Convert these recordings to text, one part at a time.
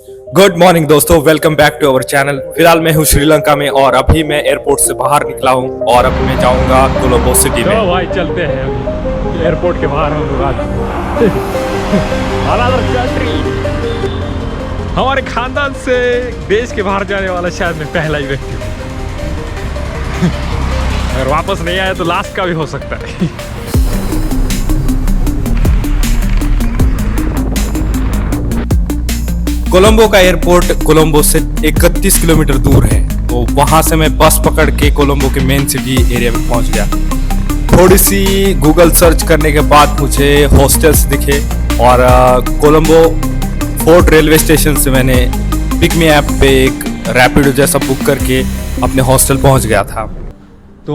Good morning दोस्तों, welcome back to our channel. फिलहाल मैं हूँ श्रीलंका में और अभी मैं एयरपोर्ट से बाहर निकला हूँ और अभी मैं जाऊँगा कोलंबो सिटी में। चलो भाई चलते हैं अभी एयरपोर्ट के बाहर हम लोग आज अनदर कंट्री। हमारे खानदान से देश के बाहर जाने वाला शायद मैं पहला ही व्यक्ति हूँ। अगर वापस नहीं आया तो लास्ट का भी हो सकता है। कोलंबो का एयरपोर्ट कोलंबो से 31 किलोमीटर दूर है, तो वहां से मैं बस पकड़ के कोलंबो के मेन सिटी एरिया में पहुंच गया। थोड़ी सी गूगल सर्च करने के बाद मुझे हॉस्टल्स दिखे और कोलंबो फोर्ट रेलवे स्टेशन से मैंने पिक मी ऐप पे एक रैपिडो जैसा बुक करके अपने हॉस्टल पहुंच गया था। तो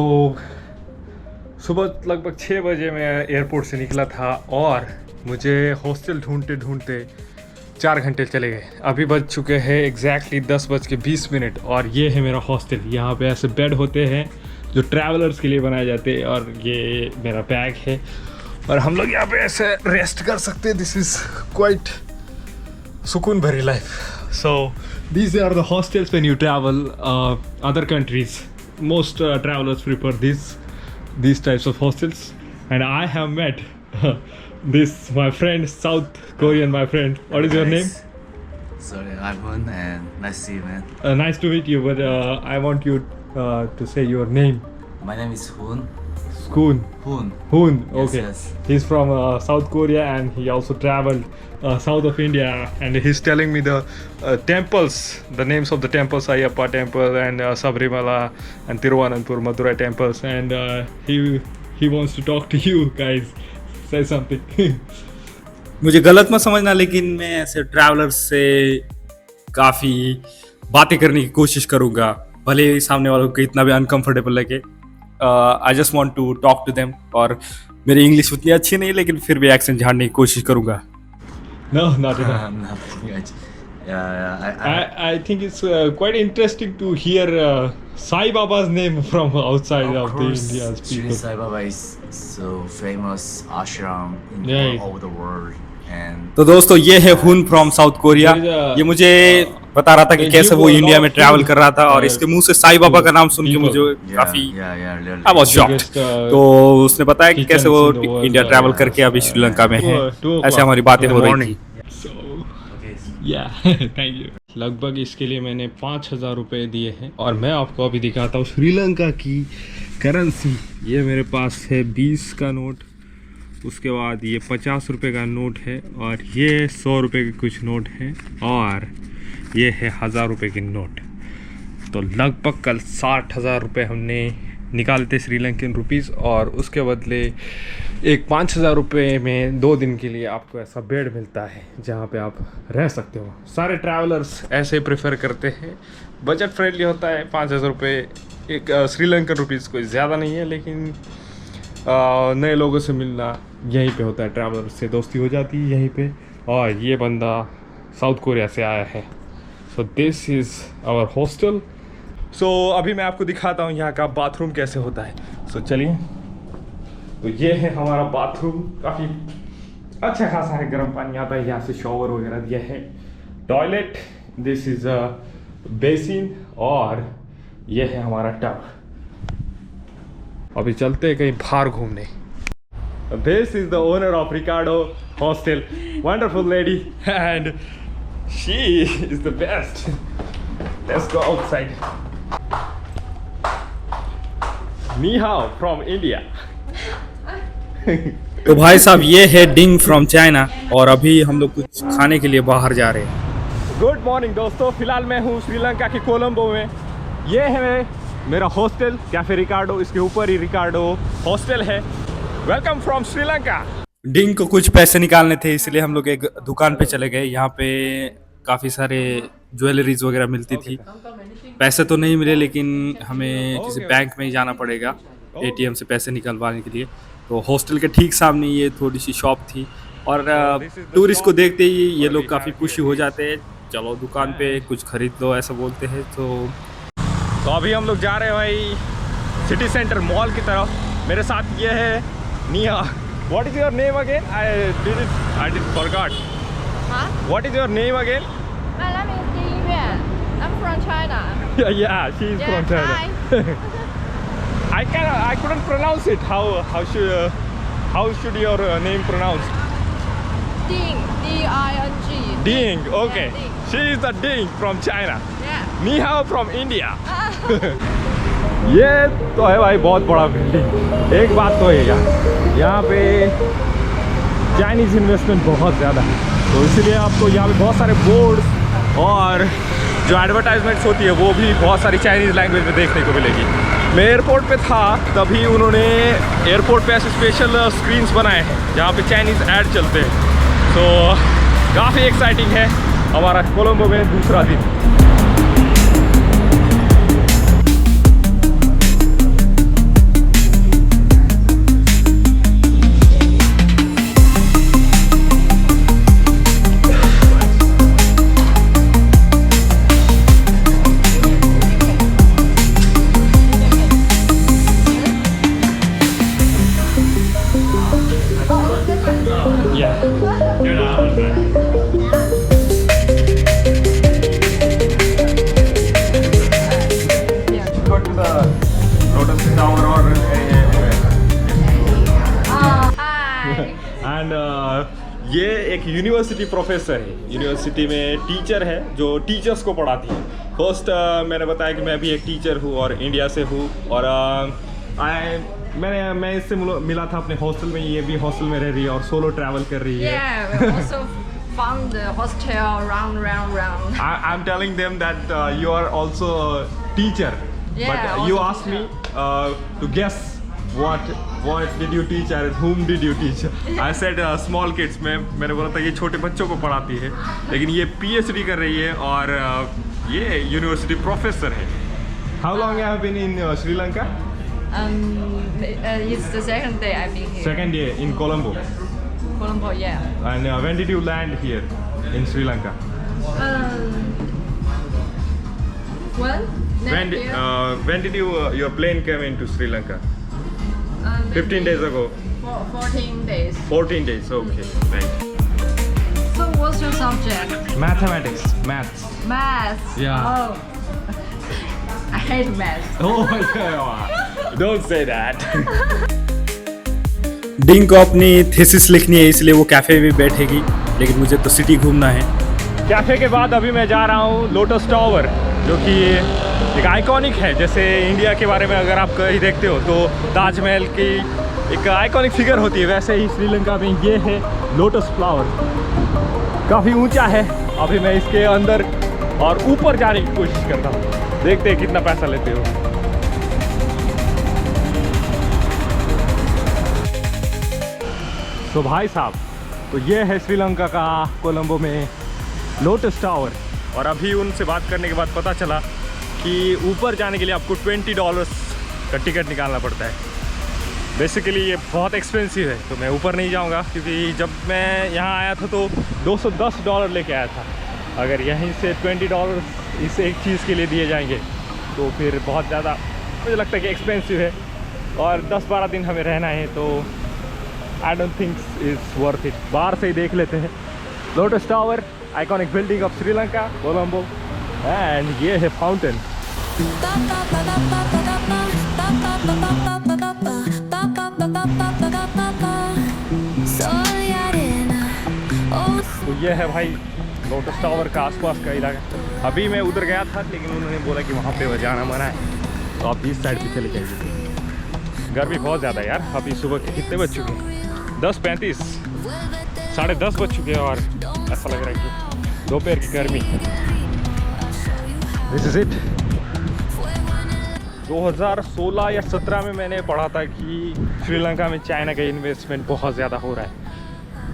सुबह लगभग 6 बजे मैं एयरपोर्ट से निकला था और मुझे हॉस्टल ढूंढते ढूंढते 4 घंटे चले गए। अभी बज चुके हैं एग्जैक्टली 10:20 और ये है मेरा हॉस्टल। यहाँ पे ऐसे बेड होते हैं जो ट्रैवलर्स के लिए बनाए जाते हैं और ये मेरा बैग है और हम लोग यहाँ पे ऐसे रेस्ट कर सकते हैं। दिस इज़ क्वाइट सुकून भरी life. So these are the hostels when you travel other countries. Most travellers prefer these types of hostels and I have met this my friend, South Korean my friend. What is your name? Sorry, I'm Hun and nice to see you, man. Nice to meet you, but I want you to say your name. My name is Hun. Skoon. Hun. Hun. Yes, Okay. yes. He's from South Korea and he also traveled south of India and he's telling me the temples, the names of the temples, Ayyappa temple and Sabrimala and Tiruvananthapuram Madurai temples, and he wants to talk to you guys. Say something. मुझे गलत मत समझना, लेकिन मैं ऐसे travellers से काफ़ी बातें करने की कोशिश करूँगा, भले ही सामने वालों को इतना भी अनकंफर्टेबल लगे। I just want to talk to them. और मेरी इंग्लिश उतनी अच्छी नहीं, लेकिन फिर भी एक्सेंट झाड़ने की कोशिश करूँगा। No, not at all. Nothing much. Yeah, I think it's quite interesting to hear Sai Baba's name from outside of the course, India's Sri people. Sai Baba is so famous ashram in Yeah. all over the world, and तो दोस्तों, ये है हुन from south Korea. There is a- ये मुझे बता रहा था कि कैसे वो इंडिया में ट्रैवल कर रहा था और इसके मुंह से साईं बाबा का नाम सुन के मुझे काफी really. I was shocked. Biggest, तो उसने बताया कि कैसे वो kitchens in the world, India travel करके अभी श्रीलंका में है। 2 ऐसे हमारी बातें हो रही थी। So, Okay. yeah, thank you. लगभग इसके लिए मैंने 5,000 रुपये दिए हैं और मैं आपको अभी दिखाता हूँ श्रीलंका की करेंसी। ये मेरे पास है 20 का नोट, उसके बाद ये 50 रुपये का नोट है और ये 100 रुपये के कुछ नोट हैं और ये है 1000 रुपये की नोट। तो लगभग कल 60,000 रुपये हमने निकाले थे श्रीलंकन रुपीज़ और उसके बदले एक 5,000 रुपये में 2 दिन के लिए आपको ऐसा बेड मिलता है जहाँ पे आप रह सकते हो। सारे ट्रैवलर्स ऐसे प्रेफर करते हैं, बजट फ्रेंडली होता है। 5,000 रुपये एक श्रीलंकन रुपीज़ कोई ज़्यादा नहीं है, लेकिन नए लोगों से मिलना यहीं पे होता है, ट्रैवलर्स से दोस्ती हो जाती है यहीं पे। और ये बंदा साउथ कोरिया से आया है। So this is our hostel. So अभी मैं आपको दिखाता हूँ यहाँ का बाथरूम कैसे होता है। सो चलिए, तो ये है हमारा बाथरूम। काफ़ी अच्छा खासा है, गर्म पानी आता है, यहाँ से शॉवर वगैरह दिया है। Toilet, this is a basin और ये है हमारा टब। अभी चलते हैं कहीं बाहर घूमने। This is the owner of Ricardo Hostel, wonderful lady and she is the best. Let's go outside. Ni hao from India. तो भाई साहब, ये है डिंग फ्रॉम चाइना और अभी हम लोग कुछ खाने के लिए बाहर जा रहे हैं। गुड मॉर्निंग दोस्तों, फिलहाल मैं हूँ श्रीलंका के कोलंबो में। ये है मेरा हॉस्टल, कैफे रिकार्डो। इसके ऊपर ही रिकार्डो हॉस्टल है। Welcome from Sri Lanka. डिंग को कुछ पैसे निकालने थे, इसलिए हम लोग एक दुकान पे चले गए। यहाँ पे काफ़ी सारे ज्वेलरीज वगैरह मिलती थी। पैसे तो नहीं मिले, लेकिन हमें किसी बैंक में ही जाना पड़ेगा एटीएम से पैसे निकलवाने के लिए। तो हॉस्टल के ठीक सामने ये थोड़ी सी शॉप थी और टूरिस्ट को देखते ही ये लोग काफ़ी खुशी हो जाते हैं, चलो दुकान पे कुछ खरीद लो, ऐसा बोलते हैं। तो अभी हम लोग जा रहे हैं भाई सिटी सेंटर मॉल की तरफ। मेरे साथ ये है निया। What is your name again? I did forgot. Huh? What is your name again? My name from China? Yeah, she is from China. Hi. I couldn't pronounce it. How should your name pronounced? Ding. D-I-N-G. Ding. Okay. Yeah, Ding. She is the Ding from China. Yeah. Ni hao from India. ये तो है भाई बहुत बड़ा building. एक बात तो है यार, यहाँ पे चाइनीज़ इन्वेस्टमेंट बहुत ज़्यादा है, तो इसलिए आपको यहाँ पे बहुत सारे बोर्ड्स और जो एडवर्टाइजमेंट्स होती है वो भी बहुत सारी चाइनीज़ लैंग्वेज में देखने को मिलेगी। मैं एयरपोर्ट पे था तभी उन्होंने एयरपोर्ट पे ऐसे स्पेशल स्क्रीन्स बनाए हैं जहाँ पे चाइनीज़ ऐड चलते हैं। तो काफ़ी एक्साइटिंग है हमारा कोलंबो में दूसरा दिन। एंड ये एक यूनिवर्सिटी प्रोफेसर है, यूनिवर्सिटी में टीचर है जो टीचर्स को पढ़ाती है। फर्स्ट मैंने बताया कि मैं भी एक टीचर हूँ और इंडिया से हूँ, और मैं इससे मिला था अपने हॉस्टल में। ये भी हॉस्टल में रह रही है और सोलो ट्रैवल कर रही है। Yeah, we also found the hostel round. I'm telling them that you are also a teacher, Yeah, but you also asked me to guess what did you teach and whom did you teach? I said small kids. मैंने बोला था ये छोटे बच्चों को पढ़ाती है, लेकिन ये PhD कर रही है और ये यूनिवर्सिटी प्रोफेसर है। How long have you been in Sri Lanka? It's the second day I've been here. Second day in Colombo. Colombo, yeah. And when did you land here in Sri Lanka? When did your plane come into Sri Lanka? 15 days ago. 14 days. 14 days. Okay, right. So what's your subject? Mathematics, maths. Maths. Yeah. Oh. I hate maths. Oh my God! Don't say that. डिंग को अपनी thesis लिखनी है, इसलिए वो cafe में बैठेगी, लेकिन मुझे तो सिटी घूमना है। कैफे के बाद अभी मैं जा रहा हूँ लोटस टावर, जो कि एक आइकॉनिक है। जैसे इंडिया के बारे में अगर आप कहीं देखते हो तो ताजमहल की एक आइकॉनिक फिगर होती है, वैसे ही श्रीलंका में ये है लोटस फ्लावर। काफ़ी ऊंचा है। अभी मैं इसके अंदर और ऊपर जाने की कोशिश करता हूँ, देखते हैं कितना पैसा लेते हो। तो भाई साहब, तो ये है श्रीलंका का कोलंबो में लोटस टावर। और अभी उनसे बात करने के बाद पता चला कि ऊपर जाने के लिए आपको $20 का टिकट निकालना पड़ता है। बेसिकली ये बहुत एक्सपेंसिव है, तो मैं ऊपर नहीं जाऊंगा, क्योंकि जब मैं यहाँ आया था तो $210 लेके आया था। अगर यहीं से $20 इस एक चीज़ के लिए दिए जाएंगे तो फिर बहुत ज़्यादा मुझे लगता है कि एक्सपेंसिव है, और 10-12 दिन हमें रहना है, तो I don't think is worth it. बाहर से ही देख लेते हैं lotus tower, iconic building of Sri Lanka, Colombo, and ये है फाउंटेन। तो ये है भाई लोटस टावर का आसपास का इलाका। अभी मैं उधर गया था, लेकिन उन्होंने बोला कि वहाँ पे जाना मना है, तो आप इस साइड पे चले जाइए। गर्मी बहुत ज़्यादा है यार। अभी सुबह के कितने बज चुके हैं? 10:35, 10:30 बज चुके हैं, और ऐसा लग रहा है कि दोपहर की गर्मी। This is it. 2016 या 17 में मैंने पढ़ा था कि श्रीलंका में चाइना का इन्वेस्टमेंट बहुत ज़्यादा हो रहा है।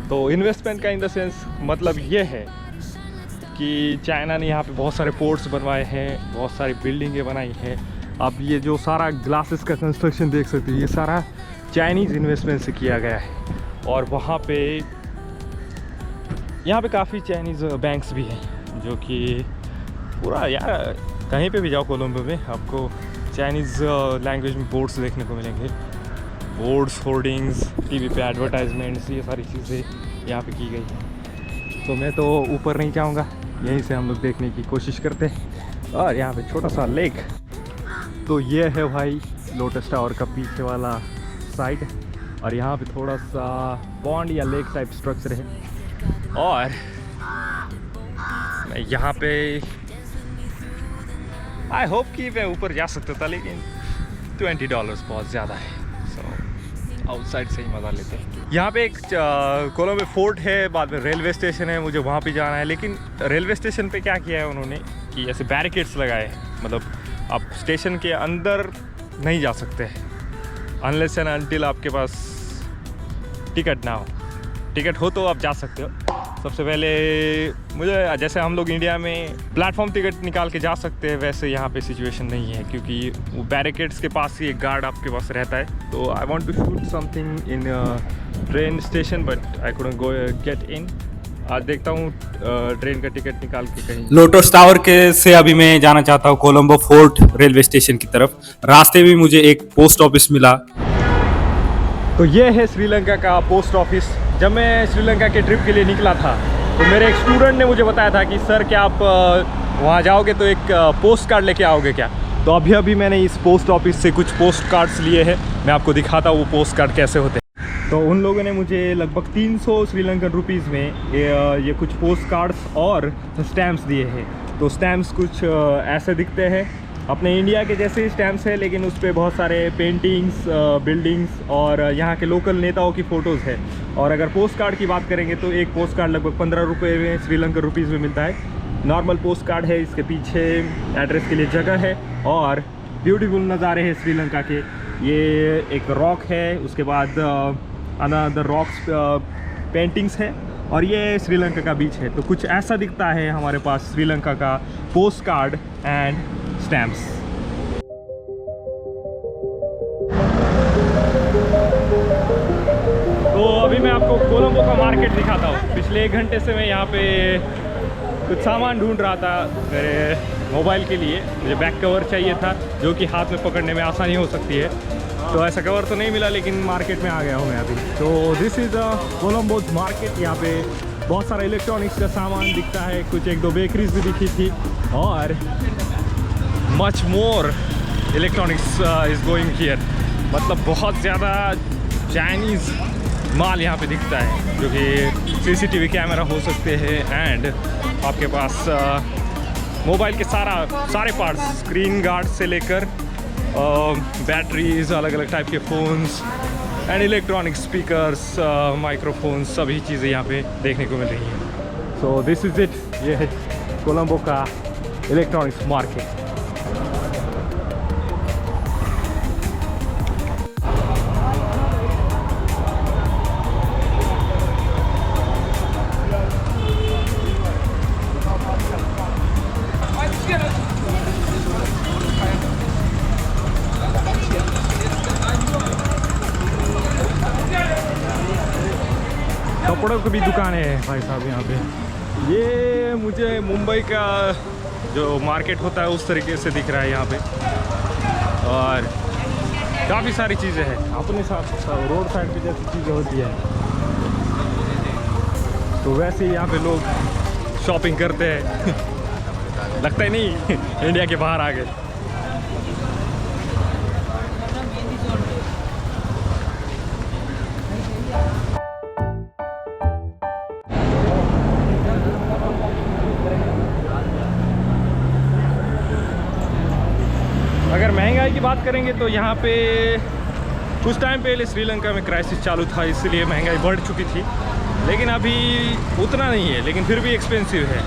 तो इन्वेस्टमेंट का इन द सेंस मतलब ये है कि चाइना ने यहाँ पे बहुत सारे पोर्ट्स बनवाए हैं, बहुत सारी बिल्डिंगें बनाई हैं। आप ये जो सारा ग्लासेस का कंस्ट्रक्शन देख सकते हो, ये सारा चाइनीज़ इन्वेस्टमेंट से किया गया है। और वहाँ पे यहाँ पे काफ़ी चाइनीज़ बैंक्स भी हैं, जो कि पूरा यार कहीं पे भी जाओ कोलंबो में आपको चाइनीज़ लैंग्वेज में बोर्ड्स देखने को मिलेंगे। बोर्ड्स, होर्डिंग्स, टीवी पे एडवर्टाइजमेंट्स, ये सारी चीज़ें यहाँ पे की गई हैं। तो मैं तो ऊपर नहीं जाऊँगा, यहीं से हम लोग देखने की कोशिश करते हैं। और यहाँ पे छोटा सा लेक। तो ये है भाई लोटस टावर का पीछे वाला साइड, और यहाँ पे थोड़ा सा पॉन्ड या लेक टाइप स्ट्रक्चर है। और मैं यहाँ पे आई होप कि मैं ऊपर जा सकता था, लेकिन $20 बहुत ज़्यादा है, सो आउटसाइड से ही मज़ा लेते हैं। यहाँ पे एक कोलंबो फोर्ट है, बाद में रेलवे स्टेशन है, मुझे वहाँ पे जाना है। लेकिन रेलवे स्टेशन पे क्या किया है उन्होंने कि ऐसे बैरिकेड्स लगाए हैं, मतलब आप स्टेशन के अंदर नहीं जा सकते हैं अनलेस एंड अनटिल आपके पास टिकट ना हो। टिकट हो तो आप जा सकते हो। सबसे पहले मुझे, जैसे हम लोग इंडिया में प्लेटफॉर्म टिकट निकाल के जा सकते हैं, वैसे यहाँ पे सिचुएशन नहीं है, क्योंकि वो बैरिकेड्स के पास ही एक गार्ड आपके पास रहता है। तो I want to shoot something in train station, but I couldn't go get in. आज देखता हूँ ट्रेन का टिकट निकाल के कहीं। लोटस टावर के से अभी मैं जाना चाहता हूँ कोलंबो फोर्ट रेलवे स्टेशन की तरफ। रास्ते में मुझे एक पोस्ट ऑफिस मिला। तो ये है श्रीलंका का पोस्ट ऑफिस। जब मैं श्रीलंका के ट्रिप के लिए निकला था तो मेरे एक स्टूडेंट ने मुझे बताया था कि सर क्या आप वहाँ जाओगे तो एक पोस्ट कार्ड लेके आओगे क्या। तो अभी मैंने इस पोस्ट ऑफिस से कुछ पोस्ट कार्ड्स लिए हैं, मैं आपको दिखाता हूँ वो पोस्ट कार्ड कैसे होते हैं। तो उन लोगों ने मुझे लगभग 300 श्रीलंकन रुपीज़ में ये कुछ पोस्ट कार्ड्स और स्टैम्प्स दिए हैं। तो स्टैम्प्स कुछ ऐसे दिखते हैं, अपने इंडिया के जैसे ही स्टैम्प्स है, लेकिन उस पर बहुत सारे पेंटिंग्स, बिल्डिंग्स और यहाँ के लोकल नेताओं की फ़ोटोज़ है। और अगर पोस्ट कार्ड की बात करेंगे तो एक पोस्ट कार्ड लगभग 15 रुपये में श्रीलंकन रुपीज़ में मिलता है। नॉर्मल पोस्ट कार्ड है, इसके पीछे एड्रेस के लिए जगह है और ब्यूटीफुल नज़ारे हैं श्रीलंका के। ये एक रॉक है, उसके बाद अनदर रॉक्स पेंटिंग्स है, और ये श्रीलंका का बीच है। तो कुछ ऐसा दिखता है हमारे पास श्रीलंका का पोस्ट कार्ड एंड स्टैम्प्स। तो अभी मैं आपको कोलंबो का मार्केट दिखाता हूँ। पिछले 1 घंटे से मैं यहाँ पे कुछ सामान ढूंढ रहा था मेरे मोबाइल के लिए। मुझे बैक कवर चाहिए था जो कि हाथ में पकड़ने में आसानी हो सकती है। तो ऐसा कवर तो नहीं मिला, लेकिन मार्केट में आ गया हूँ मैं अभी। तो दिस इज़ अ कोलंबोज मार्केट। यहाँ पे बहुत सारा इलेक्ट्रॉनिक्स का सामान दिखता है, कुछ 1-2 बेकरीज भी दिखी थी, और much more electronics is going here. मतलब बहुत ज़्यादा चाइनीज़ माल यहाँ पे दिखता है, जो कि CCTV कैमरा हो सकते हैं, एंड आपके पास मोबाइल के सारे पार्ट्स, स्क्रीन गार्ड से लेकर बैटरीज, अलग अलग टाइप के phones and electronic speakers, microphones, सभी चीज़ें यहाँ पे देखने को मिल रही हैं। सो दिस इज़ इट। ये है कोलंबो का इलेक्ट्रॉनिक्स मार्केट। कपड़ों की भी दुकानें हैं भाई साहब यहाँ पे। ये मुझे मुंबई का जो मार्केट होता है उस तरीके से दिख रहा है यहाँ पे, और काफ़ी सारी चीज़ें हैं अपने साथ रोड साइड पे जैसी चीज़ें होती है, तो वैसे ही यहाँ पे लोग शॉपिंग करते हैं। लगता ही नहीं इंडिया के बाहर आ गए। अगर महंगाई की बात करेंगे तो यहाँ पे कुछ टाइम पहले श्रीलंका में क्राइसिस चालू था, इसलिए महंगाई बढ़ चुकी थी, लेकिन अभी उतना नहीं है, लेकिन फिर भी एक्सपेंसिव है।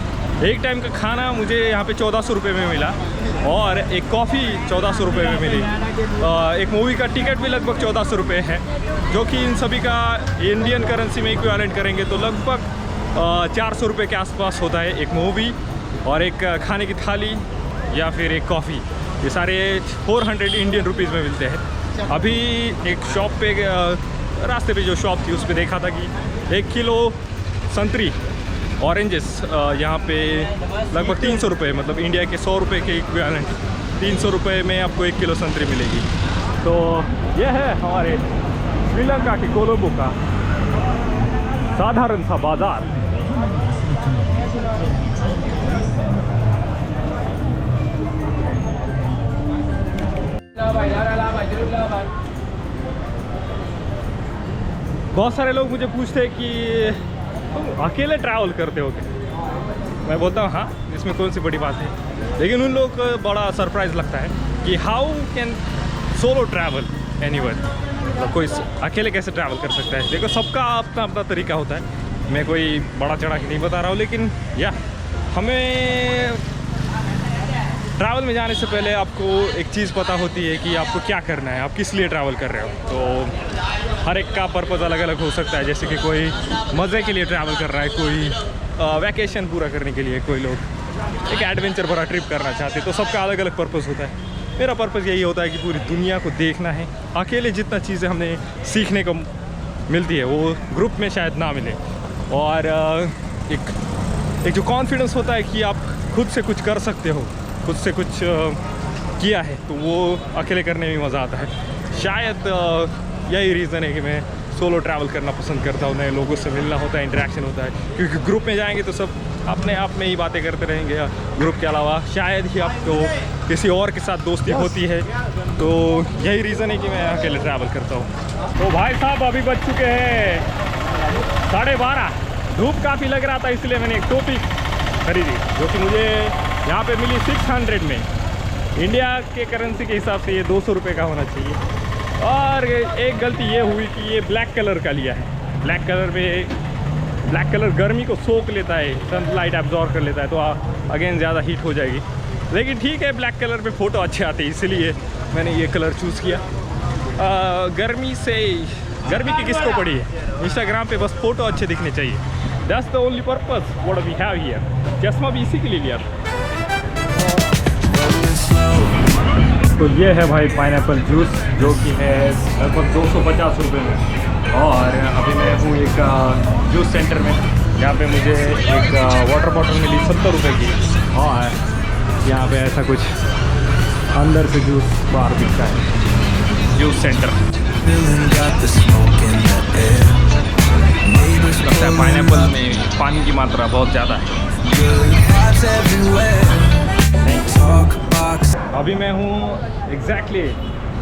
एक टाइम का खाना मुझे यहाँ पे 1400 रुपये में मिला, और एक कॉफ़ी 1400 रुपये में मिली। एक मूवी का टिकट भी लगभग 1400 रुपये है, जो कि इन सभी का इंडियन करेंसी में इक्विवेलेंट करेंगे तो लगभग 400 रुपये के आसपास होता है एक मूवी, और एक खाने की थाली या फिर एक कॉफ़ी। ये सारे 400 इंडियन रुपीज़ में मिलते हैं। अभी एक शॉप पे, रास्ते पे जो शॉप थी उस पर देखा था कि 1 किलो संतरी, ऑरेंजेस यहाँ पे लगभग 300 रुपये, मतलब इंडिया के 100 रुपये के इक्विवेलेंट 300 रुपये में आपको 1 किलो संतरी मिलेगी। तो ये है हमारे श्रीलंका के कोलंबो का साधारण सा बाज़ार। बहुत सारे लोग मुझे पूछते हैं कि तुम अकेले ट्रैवल करते हो क्या? मैं बोलता हूँ हाँ, इसमें कौन सी बड़ी बात है। लेकिन उन लोग को बड़ा सरप्राइज़ लगता है कि how can solo travel anyone, मतलब कोई अकेले कैसे ट्रैवल कर सकता है। देखो सबका अपना अपना तरीका होता है, मैं कोई बड़ा चढ़ा के नहीं बता रहा हूँ, लेकिन या हमें ट्रैवल में जाने से पहले आपको एक चीज़ पता होती है कि आपको क्या करना है, आप किस लिए ट्रैवल कर रहे हो। तो हर एक का पर्पज़ अलग अलग हो सकता है, जैसे कि कोई मज़े के लिए ट्रैवल कर रहा है, कोई वैकेशन पूरा करने के लिए, कोई लोग एक एडवेंचर भरा ट्रिप करना चाहते हैं। तो सबका अलग अलग पर्पज़ होता है। मेरा पर्पज़ यही होता है कि पूरी दुनिया को देखना है। अकेले जितना चीज़ें हमने सीखने को मिलती है वो ग्रुप में शायद ना मिले। और एक जो कॉन्फिडेंस होता है कि आप खुद से कुछ कर सकते हो, खुद से कुछ किया है, तो वो अकेले करने में मज़ा आता है। शायद यही रीज़न है कि मैं सोलो ट्रैवल करना पसंद करता हूँ। नए लोगों से मिलना होता है, इंटरेक्शन होता है, क्योंकि ग्रुप में जाएंगे तो सब अपने आप में ही बातें करते रहेंगे। ग्रुप के अलावा शायद ही आपको किसी और के साथ दोस्ती होती है। तो यही रीज़न है कि मैं अकेले ट्रैवल करता हूँ। तो भाई साहब अभी बज चुके हैं 12:30। धूप काफ़ी लग रहा था, इसलिए मैंने एक टोपी खरीदी जो कि मुझे यहाँ पे मिली 600 में। इंडिया के करेंसी के हिसाब से ये 200 रुपये का होना चाहिए। और एक गलती ये हुई कि ये ब्लैक कलर का लिया है। ब्लैक कलर गर्मी को सोख लेता है, सनलाइट एब्जॉर्ब कर लेता है, तो अगेन ज़्यादा हीट हो जाएगी। लेकिन ठीक है, ब्लैक कलर पे फ़ोटो अच्छे आते हैं, इसीलिए मैंने ये कलर चूज़ किया। गर्मी की किसको पड़ी है, इंस्टाग्राम पे बस फ़ोटो अच्छे दिखने चाहिए। That's the only purpose what we have here. चश्मा भी इसी के लिए लिया। तो ये है भाई पाइनएप्पल जूस, जो कि है लगभग 250 रुपये में। और अभी मैं हूँ एक जूस सेंटर में, जहाँ पे मुझे एक वाटर बॉटल मिली 70 रुपये की। और यहाँ पे ऐसा कुछ अंदर से जूस बाहर दिखता है, जूस सेंटर। लगता है पाइनएप्पल में पानी की मात्रा बहुत ज़्यादा है। अभी मैं हूँ exactly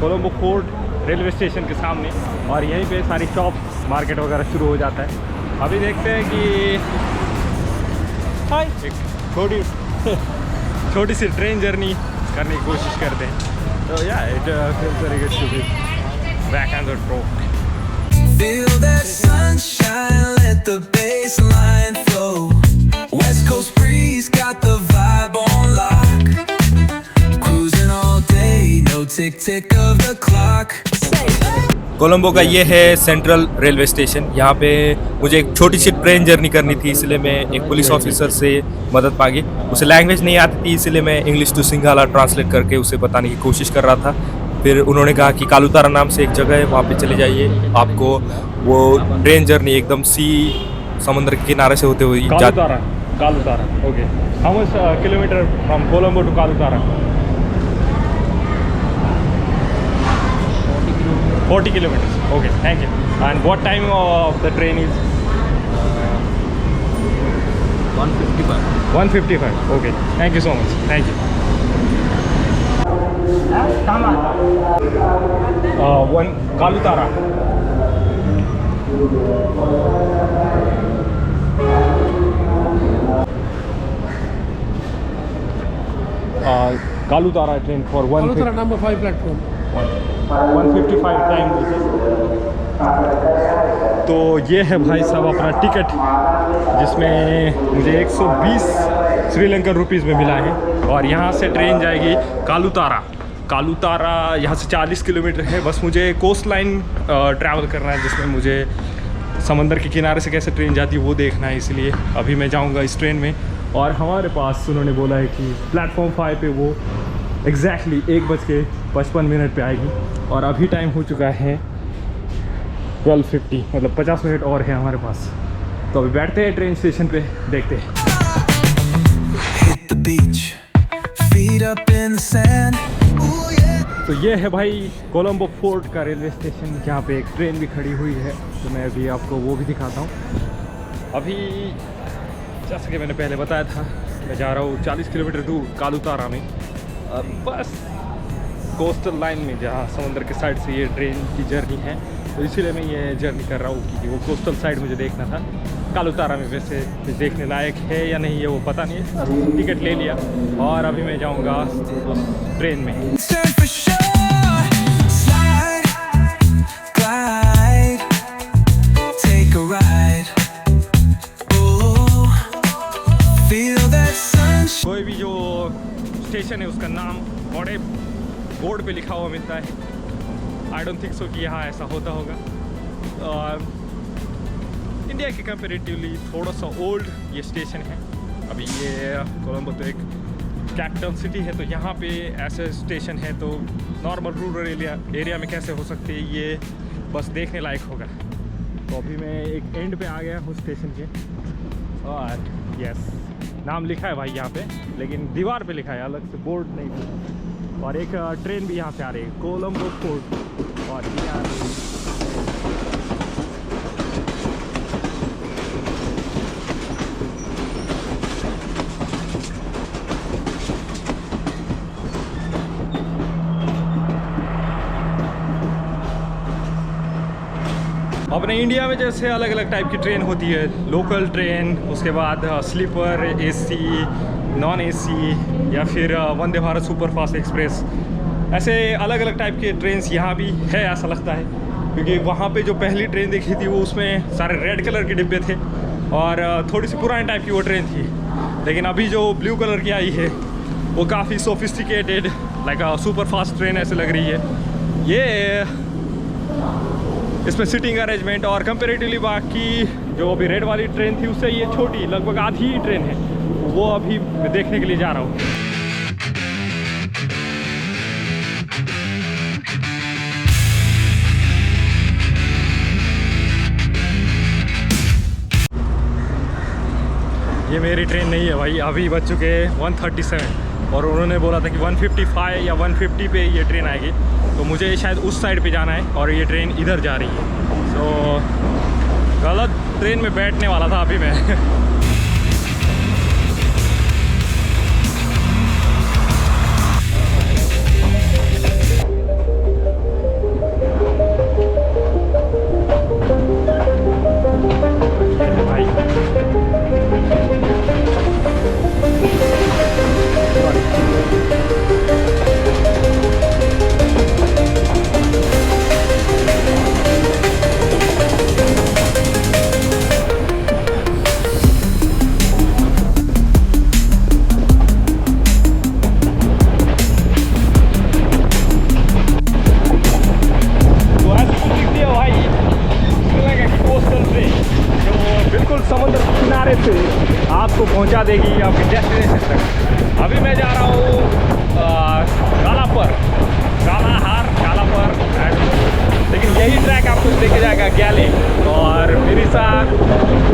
Colombo fort railway station के सामने, और यहीं पे सारी शॉप मार्केट वगैरह शुरू हो जाता है। अभी देखते हैं कि एक छोटी सी ट्रेन जर्नी करने की कोशिश करते हैं। तो या it feels very good to be back on the track. Feel that sunshine, let the bass line flow. West Coast breeze got the vibe on lock. Cruising all day, no tick tick of the clock. Colombo का ये है central railway station. यहाँ पे मुझे एक छोटी सी train journey करनी थी, इसलिए मैं एक पुलिस ऑफिसर से मदद मांगी। उसे लैंग्वेज नहीं आती थी, इसलिए मैं इंग्लिश टू सिंघाला ट्रांसलेट करके उसे बताने की कोशिश कर रहा था। फिर उन्होंने कहा कि कालूतारा नाम से एक जगह है, वहाँ पे चले जाइए, आपको वो ट्रेन जर्नी एकदम समुद्र के किनारे से होते हुए Kalutara okay. How much kilometre from Colombo to Kalutara? 40 kilometers. Okay, thank you. And what time of the train is? 155. 1:55. Okay, thank you so much. Thank you. One Kalutara. Kalutara train for 1. Kalutara number 5 platform. 1:55 time. तो ये है भाई साहब अपना ticket, जिसमें मुझे 120 Sri Lankan rupees में मिला है। और यहाँ से ट्रेन जाएगी कालूतारा यहाँ से 40 किलोमीटर है। बस मुझे कोस्ट लाइन ट्रैवल करना है, जिसमें मुझे समंदर के किनारे से कैसे ट्रेन जाती है वो देखना है। इसलिए अभी मैं जाऊँगा इस ट्रेन में। और हमारे पास उन्होंने बोला है कि प्लेटफॉर्म 5 पे वो एग्जैक्टली 1:55 पे आएगी। और अभी टाइम हो चुका है 12:50, मतलब 50 मिनट और है हमारे पास। तो अभी बैठते हैं ट्रेन स्टेशन पे, देखते हैं। Hit the beach, feet up in the sand. Ooh, yeah. तो ये है भाई कोलंबो फोर्ट का रेलवे स्टेशन, जहाँ पे एक ट्रेन भी खड़ी हुई है। तो मैं अभी आपको वो भी दिखाता हूँ। अभी जैसा कि मैंने पहले बताया था, मैं जा रहा हूँ 40 किलोमीटर दूर कालूतारा में, बस कोस्टल लाइन में, जहाँ समुद्र के साइड से ये ट्रेन की जर्नी है। तो इसीलिए मैं ये जर्नी कर रहा हूँ, क्योंकि वो कोस्टल साइड मुझे देखना था। कालूतारा में वैसे देखने लायक है या नहीं है वो पता नहीं है। टिकट ले लिया और अभी मैं जाऊँगा उस ट्रेन में। Turn for sure. Slide, glide, take a ride. Oh, feel that sunshine. कोई भी जो स्टेशन है उसका नाम बड़े बोर्ड पे लिखा हुआ मिलता है। आई डोंट थिंक सो कि यहाँ ऐसा होता होगा। और इंडिया के कंपेरेटिवली थोड़ा सा ओल्ड ये स्टेशन है। अभी ये कोलंबो तो एक कैपिटल सिटी है, तो यहाँ पे ऐसे स्टेशन है तो नॉर्मल रूरल एरिया में कैसे हो सकते हैं, ये बस देखने लायक होगा। तो अभी मैं एक एंड पे आ गया हूँ स्टेशन के, और यस नाम लिखा है भाई यहाँ पे, लेकिन दीवार पे लिखा है, अलग से बोर्ड नहीं है। और एक ट्रेन भी यहाँ से आ रही है, कोलंबो पोर्ट। और ये आ रही है अपने इंडिया में जैसे अलग अलग टाइप की ट्रेन होती है, लोकल ट्रेन, उसके बाद स्लीपर, एसी, नॉन एसी, या फिर वंदे भारत सुपरफास्ट एक्सप्रेस, ऐसे अलग अलग टाइप के ट्रेन्स यहाँ भी है ऐसा लगता है। क्योंकि वहाँ पे जो पहली ट्रेन देखी थी वो उसमें सारे रेड कलर के डिब्बे थे और थोड़ी सी पुराने टाइप की वो ट्रेन थी। लेकिन अभी जो ब्लू कलर की आई है वो काफ़ी sophisticated, like super fast train ऐसे लग रही है। ये इसमें सीटिंग अरेंजमेंट और कंपेरेटिवली बाकी जो अभी रेड वाली ट्रेन थी उससे ये छोटी, लगभग आधी ही ट्रेन है, वो अभी मैं देखने के लिए जा रहा हूँ। ये मेरी ट्रेन नहीं है भाई, अभी बज चुके 1:37 और उन्होंने बोला था कि 1:55 या 1:50 पे ये ट्रेन आएगी। तो मुझे शायद उस साइड पे जाना है और ये ट्रेन इधर जा रही है। तो गलत ट्रेन में बैठने वाला था अभी मैं। आपको पहुंचा देगी आपके डेस्टिनेशन तक। अभी मैं जा रहा हूँ कालापर, लेकिन यही ट्रैक आपको लेके जाएगा गैले। और मेरे साथ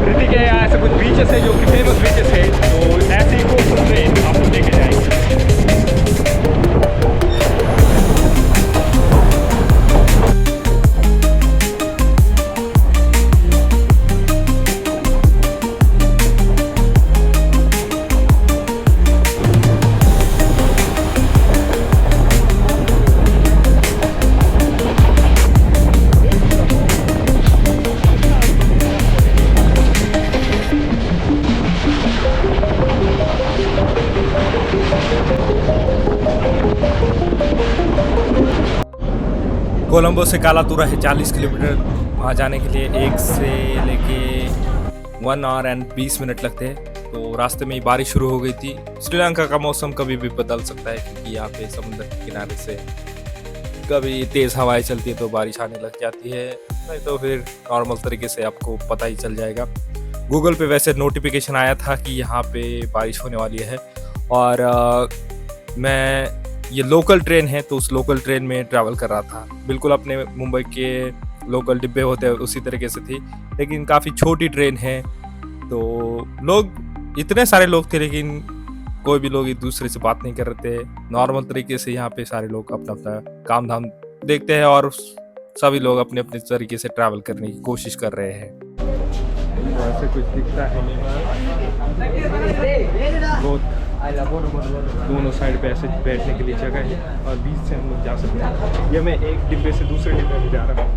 ऋतिक है, ऐसे कुछ बीचेस है जो कि फेमस बीचेस है, तो ऐसे ही कोस्टल ट्रेन आपको लेके जाएंगे। कोलंबो से कालातूरा है 40 किलोमीटर। वहाँ जाने के लिए 1 से लेके 1 आवर एंड 20 मिनट लगते हैं। तो रास्ते में ही बारिश शुरू हो गई थी। श्रीलंका का मौसम कभी भी बदल सकता है, क्योंकि यहाँ पे समुद्र के किनारे से कभी तेज़ हवाएं चलती है तो बारिश आने लग जाती है, नहीं तो फिर नॉर्मल तरीके से आपको पता ही चल जाएगा। गूगल पे वैसे नोटिफिकेशन आया था कि यहाँ पे बारिश होने वाली है, और मैं ये लोकल ट्रेन है तो उस लोकल ट्रेन में ट्रैवल कर रहा था। बिल्कुल अपने मुंबई के लोकल डिब्बे होते हैं उसी तरीके से थी, लेकिन काफ़ी छोटी ट्रेन है। तो लोग इतने सारे लोग थे, लेकिन कोई भी लोग एक दूसरे से बात नहीं कर रहे थे। नॉर्मल तरीके से यहाँ पे सारे लोग अपना अपना काम धाम देखते हैं और सभी लोग अपने अपने तरीके से ट्रैवल करने की कोशिश कर रहे हैं। तो ऐसे कुछ दिखता है, दोनों साइड पे ऐसे बैठने के लिए जगह है और बीच से हम लोग जा सकते हैं। ये मैं एक डिब्बे से दूसरे डिब्बे में जा रहा हूँ।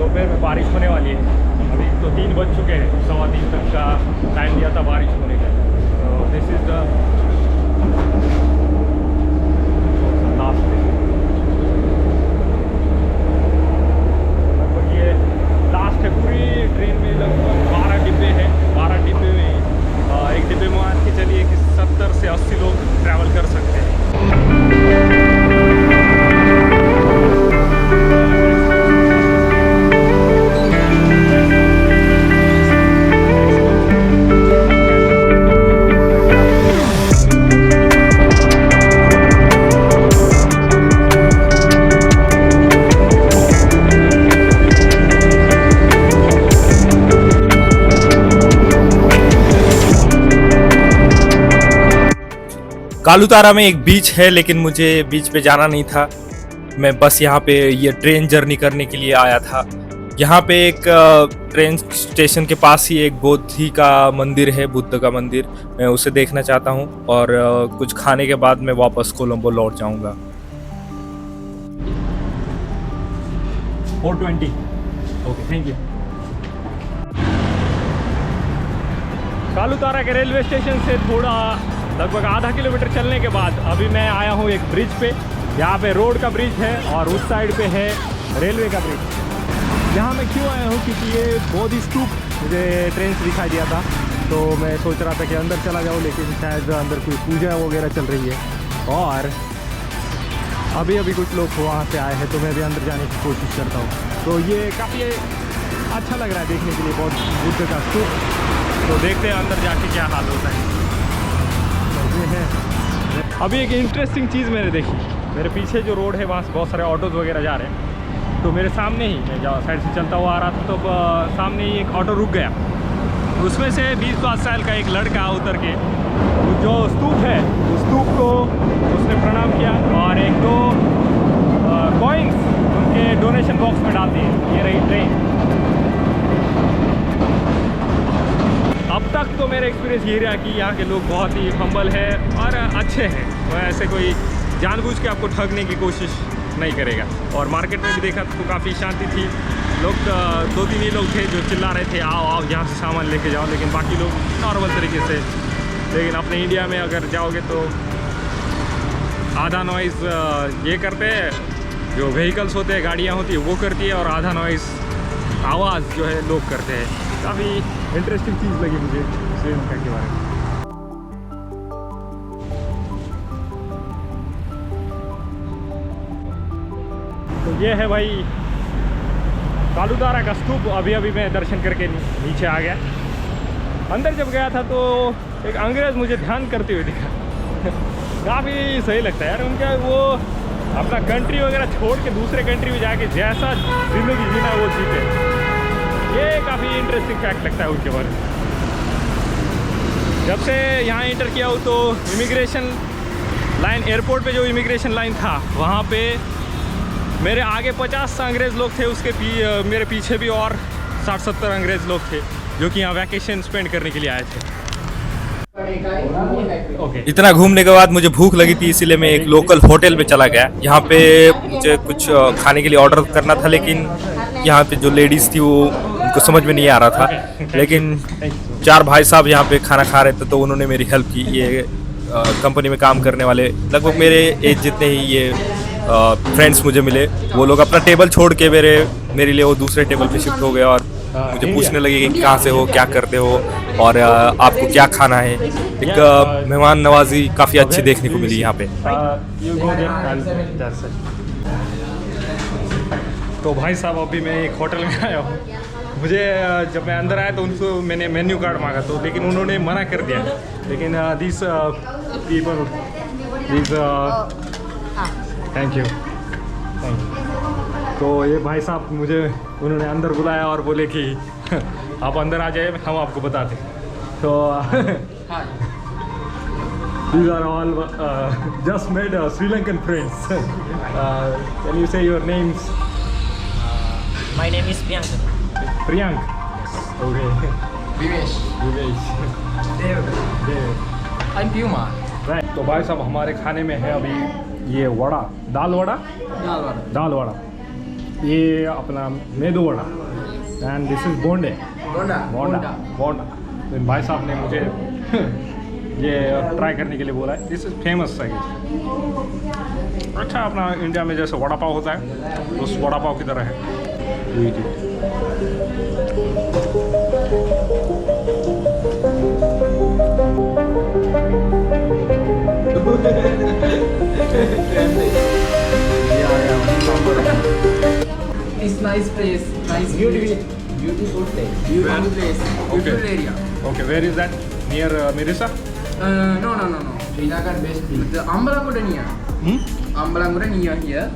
दोपहर में बारिश होने वाली है। अभी तो 3 बज चुके हैं, 3:15 तक का टाइम दिया था बारिश होने का। तो this is the last day. लगभग ये लास्ट है। पूरी ट्रेन में लगभग 12 डिब्बे हैं। 12 डिब्बे में एक डिब्बे में मान के चलिए कि 70 से 80 लोग ट्रैवल कर सकते हैं। कालूतारा में एक बीच है, लेकिन मुझे बीच पे जाना नहीं था। मैं बस यहाँ पे ये ट्रेन जर्नी करने के लिए आया था। यहाँ पे एक ट्रेन स्टेशन के पास ही एक बोधि का मंदिर है, बुद्ध का मंदिर। मैं उसे देखना चाहता हूँ और कुछ खाने के बाद मैं वापस कोलंबो लौट जाऊँगा। 420। Okay, thank you. कालूतारा के रेलवे स्टेशन से थोड़ा लगभग आधा किलोमीटर चलने के बाद अभी मैं आया हूँ एक ब्रिज पे। यहाँ पे रोड का ब्रिज है और उस साइड पे है रेलवे का ब्रिज। यहाँ मैं क्यों आया हूँ, क्योंकि ये बोधि स्तूप मुझे ट्रेन से दिखाई दिया था, तो मैं सोच रहा था कि अंदर चला जाऊँ, लेकिन शायद अंदर कोई पूजा वगैरह चल रही है और अभी कुछ लोग वहाँ से आए हैं, तो मैं भी अंदर जाने की कोशिश करता हूँ। तो ये काफ़ी अच्छा लग रहा है देखने के लिए, बहुत बुद्ध का स्तूप। तो देखते हैं अंदर जाके क्या हाल होता है। है अभी एक इंटरेस्टिंग चीज़ मैंने देखी। मेरे पीछे जो रोड है वहाँ से बहुत सारे ऑटोज़ वगैरह जा रहे हैं। तो मेरे सामने ही, मैं जहाँ साइड से चलता हुआ आ रहा था, तो सामने ही एक ऑटो रुक गया। उसमें से 20-22 साल का एक लड़का उतर के जो स्तूप है उस स्तूप को उसने प्रणाम किया और 1-2 कॉइन्स उनके डोनेशन बॉक्स में डाल दिए। ये रही ट्रेन। अब तक तो मेरा एक्सपीरियंस ये रहा कि यहाँ के लोग बहुत ही हम्बल है और अच्छे हैं। वो ऐसे कोई जानबूझ के आपको ठगने की कोशिश नहीं करेगा। और मार्केट में भी देखा तो काफ़ी शांति थी। लोग 2-3 ही लोग थे जो चिल्ला रहे थे, आओ आओ यहाँ से सामान लेके जाओ, लेकिन बाकी लोग नॉर्मल तरीके से। लेकिन अपने इंडिया में अगर जाओगे तो आधा नॉइज़ ये करते हैं, जो व्हीकल्स होते हैं, गाड़ियाँ होती है, वो करती है, और आधा नॉइज़ आवाज़ जो है लोग करते हैं। काफ़ी इंटरेस्टिंग चीज़ लगी मुझे श्रीलंका के बारे में। तो ये है भाई कालूतारा का स्तूप। अभी मैं दर्शन करके नीचे आ गया। अंदर जब गया था तो एक अंग्रेज़ मुझे ध्यान करते हुए दिखा। काफ़ी सही लगता है यार उनका, वो अपना कंट्री वगैरह छोड़ के दूसरे कंट्री में जाके जैसा ज़िंदगी जीना वो जीते। ये काफ़ी इंटरेस्टिंग फैक्ट लगता है उनके बारे में। जब से यहाँ इंटर किया हूँ तो इमिग्रेशन लाइन, एयरपोर्ट पे जो इमिग्रेशन लाइन था वहाँ पे मेरे आगे 50 अंग्रेज़ लोग थे, उसके मेरे पीछे भी और 60-70 अंग्रेज़ लोग थे जो कि यहाँ वैकेशन स्पेंड करने के लिए आए थे। इतना घूमने के बाद मुझे भूख लगी थी, इसीलिए मैं एक लोकल होटल में चला गया। यहाँ पे मुझे कुछ खाने के लिए ऑर्डर करना था, लेकिन यहाँ पे जो लेडीज़ थी वो उनको समझ में नहीं आ रहा था। लेकिन 4 भाई साहब यहाँ पे खाना खा रहे थे, तो उन्होंने मेरी हेल्प की। ये कंपनी में काम करने वाले लगभग मेरे एज जितने ही ये फ्रेंड्स मुझे मिले। वो लोग अपना टेबल छोड़ के मेरे लिए वो दूसरे टेबल पे शिफ्ट हो गए और मुझे पूछने लगे कि कहाँ से हो, क्या करते हो और आपको क्या खाना है। एक मेहमान नवाजी काफ़ी अच्छी देखने को मिली यहाँ पे। तो भाई साहब अभी मैं एक होटल में आया हूँ। मुझे जब मैं अंदर आया तो उनको मैंने मेन्यू कार्ड मांगा, तो लेकिन उन्होंने मना कर दिया। लेकिन दिस पीपल थैंक यू। तो ये भाई साहब मुझे उन्होंने अंदर बुलाया और बोले कि आप अंदर आ जाइए, हम आपको बताते हैं। तो these are all just made Sri Lankan friends. Can you say your names? My name is Priyank. Priyank. Okay. Vivesh. Vivesh. Dev. I'm Puma. Right. तो भाई साहब हमारे खाने में है अभी ये वड़ा, दाल वड़ा। ये अपना medu vada and this is बोंडे बोंडा बोंडा। तो भाई साहब ने मुझे ये ट्राई करने के लिए बोला है। दिस इज फेमस है। अच्छा, अपना इंडिया में जैसे वड़ा पाव होता है उस वड़ा पाव की तरह है। It's nice place, nice beautiful place, beautiful place, beautiful area. Okay, where is that? Near Mirisa? No. Srinagar best beach. The Ambalangoda near. Ambalangoda near here.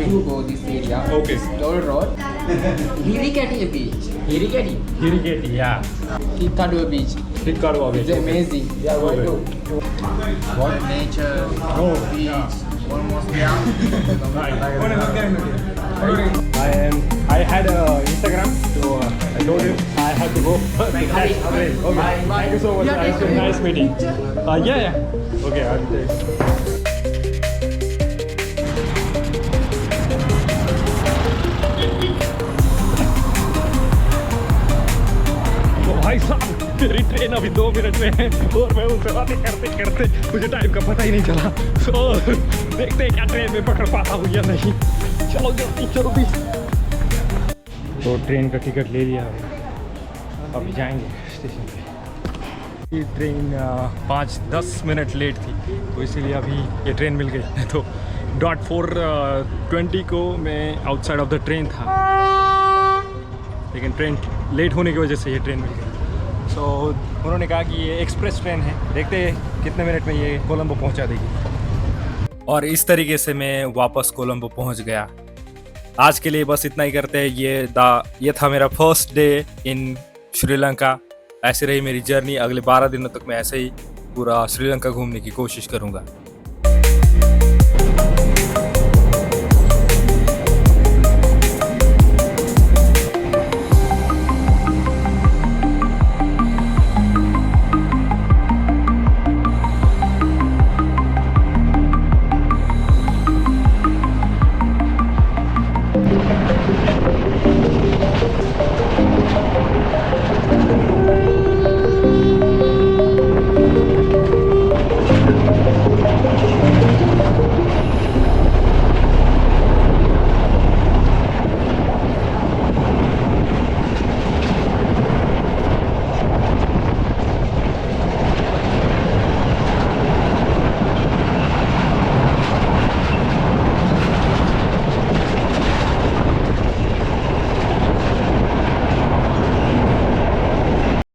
You go this area. Okay. This toll road. Hirikati beach. Hirikati. Hirigeti, yeah. Hikkaduwa beach. Hikkaduwa beach. It's amazing. We are going to. What nature, Oh, beach, yeah. almost there. I had Instagram, so I told him I had to go. Okay, thank you so much. It was a nice meeting. Yeah. Okay, I'll take. भाई साहब, मेरी train अभी 2 minute में है और मैं उनसे बातें करते करते मुझे टाइम का पता ही नहीं चला। तो देखते हैं क्या ट्रेन में पकड़ पाता हूँ या नहीं। चलो जल्दी। तो ट्रेन का टिकट ले लिया है, अभी जाएंगे स्टेशन पे। ये ट्रेन 5-10 मिनट लेट थी, तो इसीलिए अभी ये ट्रेन मिल गई। तो 4:20 को मैं आउटसाइड ऑफ द ट्रेन था, लेकिन ट्रेन लेट होने की वजह से ये ट्रेन मिल गई। सो उन्होंने कहा कि ये एक्सप्रेस ट्रेन है, देखते हैं कितने मिनट में ये कोलंबो पहुंचा देगी। और इस तरीके से मैं वापस कोलंबो पहुंच गया। आज के लिए बस इतना ही करते हैं। ये था मेरा फर्स्ट डे इन श्रीलंका। ऐसे रही मेरी जर्नी। अगले 12 दिनों तक मैं ऐसे ही पूरा श्रीलंका घूमने की कोशिश करूंगा।